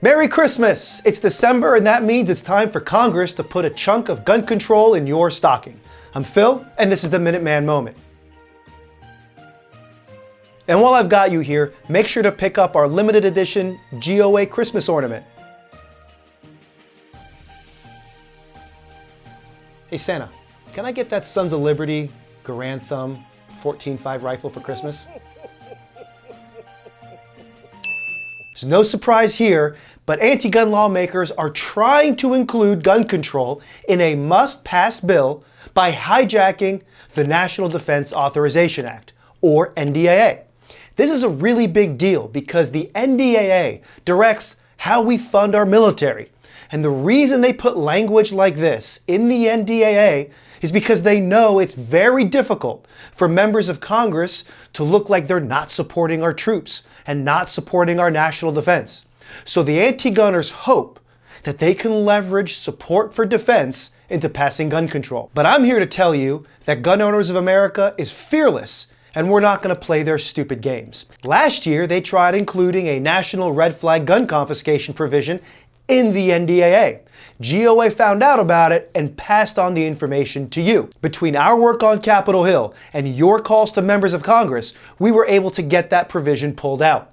Merry Christmas! It's December, and that means it's time for Congress to put a chunk of gun control in your stocking. I'm Phil, and this is the Minuteman Moment. And while I've got you here, make sure to pick up our limited edition GOA Christmas ornament. Hey Santa, can I get that Sons of Liberty Garand Thumb 14.5 rifle for Christmas? There's no surprise here, but anti-gun lawmakers are trying to include gun control in a must-pass bill by hijacking the National Defense Authorization Act, or NDAA. This is a really big deal because the NDAA directs how we fund our military. And the reason they put language like this in the NDAA is because they know it's very difficult for members of Congress to look like they're not supporting our troops and not supporting our national defense. So the anti-gunners hope that they can leverage support for defense into passing gun control. But I'm here to tell you that Gun Owners of America is fearless, and we're not going to play their stupid games. Last year, they tried including a national red flag gun confiscation provision in the NDAA. GOA found out about it and passed on the information to you. Between our work on Capitol Hill and your calls to members of Congress, we were able to get that provision pulled out.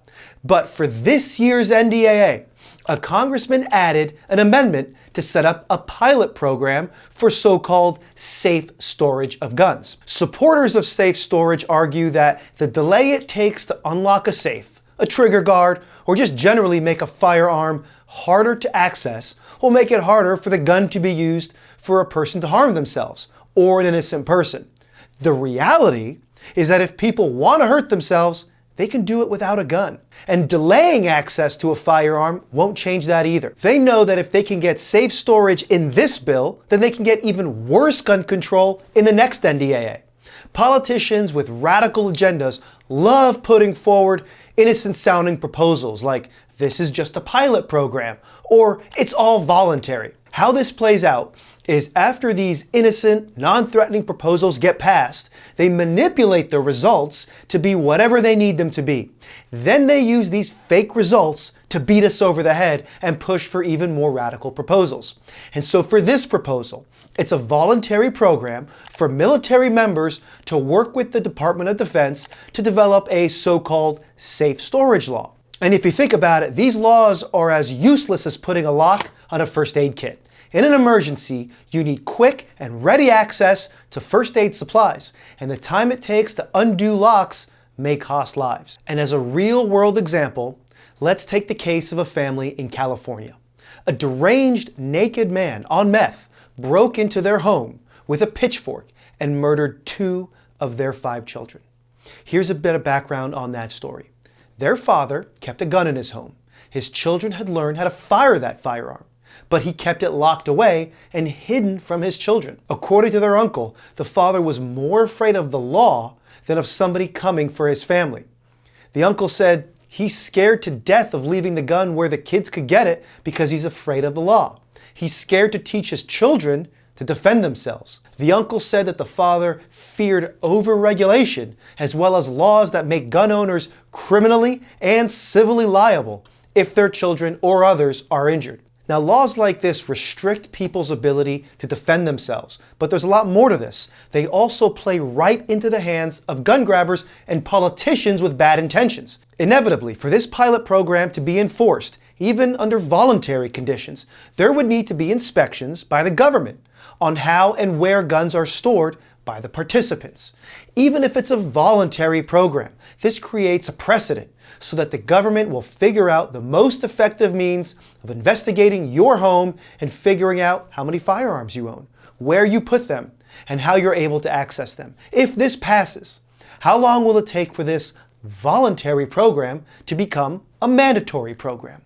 But for this year's NDAA, a congressman added an amendment to set up a pilot program for so-called safe storage of guns. Supporters of safe storage argue that the delay it takes to unlock a safe, a trigger guard, or just generally make a firearm harder to access will make it harder for the gun to be used for a person to harm themselves or an innocent person. The reality is that if people want to hurt themselves, they can do it without a gun. And delaying access to a firearm won't change that either. They know that if they can get safe storage in this bill, then they can get even worse gun control in the next NDAA. Politicians with radical agendas love putting forward innocent-sounding proposals like, this is just a pilot program, or it's all voluntary. How this plays out is after these innocent, non-threatening proposals get passed, they manipulate the results to be whatever they need them to be. Then they use these fake results to beat us over the head and push for even more radical proposals. And so for this proposal, it's a voluntary program for military members to work with the Department of Defense to develop a so-called safe storage law. And if you think about it, these laws are as useless as putting a lock on a first aid kit. In an emergency, you need quick and ready access to first aid supplies, and the time it takes to undo locks may cost lives. And as a real-world example, let's take the case of a family in California. A deranged, naked man on meth broke into their home with a pitchfork and murdered 2 of their 5 children. Here's a bit of background on that story. Their father kept a gun in his home. His children had learned how to fire that firearm, but he kept it locked away and hidden from his children. According to their uncle, the father was more afraid of the law than of somebody coming for his family. The uncle said he's scared to death of leaving the gun where the kids could get it because he's afraid of the law. He's scared to teach his children to defend themselves. The uncle said that the father feared overregulation as well as laws that make gun owners criminally and civilly liable if their children or others are injured. Now, laws like this restrict people's ability to defend themselves, but there's a lot more to this. They also play right into the hands of gun grabbers and politicians with bad intentions. Inevitably, for this pilot program to be enforced, even under voluntary conditions, there would need to be inspections by the government on how and where guns are stored by the participants. Even if it's a voluntary program, this creates a precedent so that the government will figure out the most effective means of investigating your home and figuring out how many firearms you own, where you put them, and how you're able to access them. If this passes, how long will it take for this voluntary program to become a mandatory program?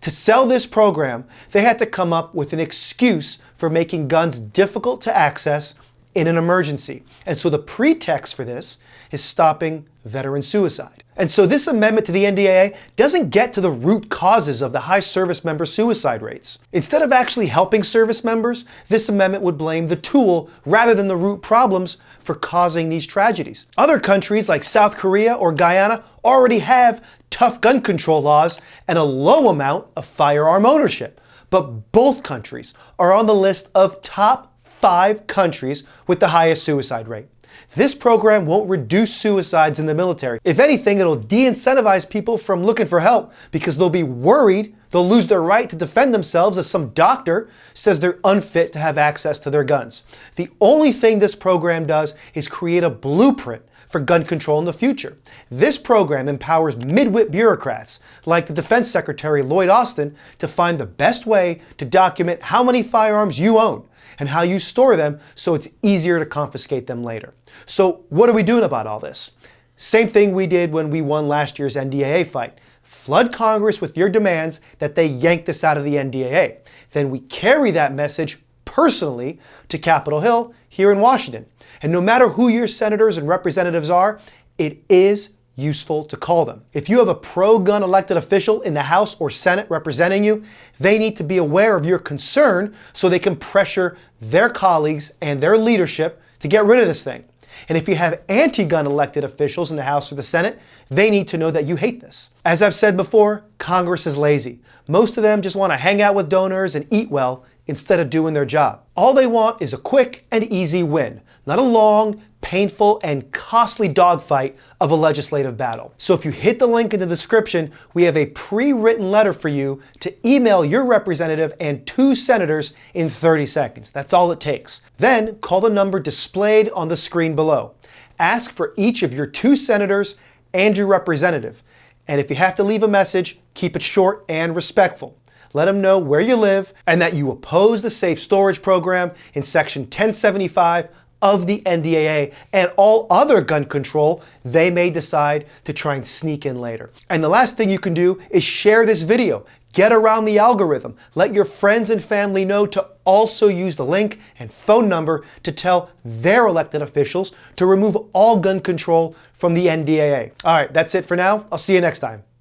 To sell this program, they had to come up with an excuse for making guns difficult to access in an emergency. And so the pretext for this is stopping veteran suicide. And so this amendment to the NDAA doesn't get to the root causes of the high service member suicide rates. Instead of actually helping service members, this amendment would blame the tool rather than the root problems for causing these tragedies. Other countries like South Korea or Guyana already have tough gun control laws and a low amount of firearm ownership. But both countries are on the list of top 5 countries with the highest suicide rate. This program won't reduce suicides in the military. If anything, it'll de-incentivize people from looking for help because they'll be worried they'll lose their right to defend themselves as some doctor says they're unfit to have access to their guns. The only thing this program does is create a blueprint for gun control in the future. This program empowers midwit bureaucrats like the Defense Secretary Lloyd Austin to find the best way to document how many firearms you own and how you store them so it's easier to confiscate them later. So what are we doing about all this? Same thing we did when we won last year's NDAA fight. Flood Congress with your demands that they yank this out of the NDAA. Then we carry that message personally to Capitol Hill here in Washington. And no matter who your senators and representatives are, it is useful to call them. If you have a pro-gun elected official in the House or Senate representing you, they need to be aware of your concern so they can pressure their colleagues and their leadership to get rid of this thing. And if you have anti-gun elected officials in the House or the Senate, they need to know that you hate this. As I've said before, Congress is lazy. Most of them just want to hang out with donors and eat well instead of doing their job. All they want is a quick and easy win, not a long, painful, and costly dogfight of a legislative battle. So if you hit the link in the description, we have a pre-written letter for you to email your representative and 2 senators in 30 seconds. That's all it takes. Then call the number displayed on the screen below. Ask for each of your 2 senators and your representative. And if you have to leave a message, keep it short and respectful. Let them know where you live and that you oppose the safe storage program in Section 1075 of the NDAA and all other gun control they may decide to try and sneak in later. And the last thing you can do is share this video. Get around the algorithm. Let your friends and family know to also use the link and phone number to tell their elected officials to remove all gun control from the NDAA. All right, that's it for now. I'll see you next time.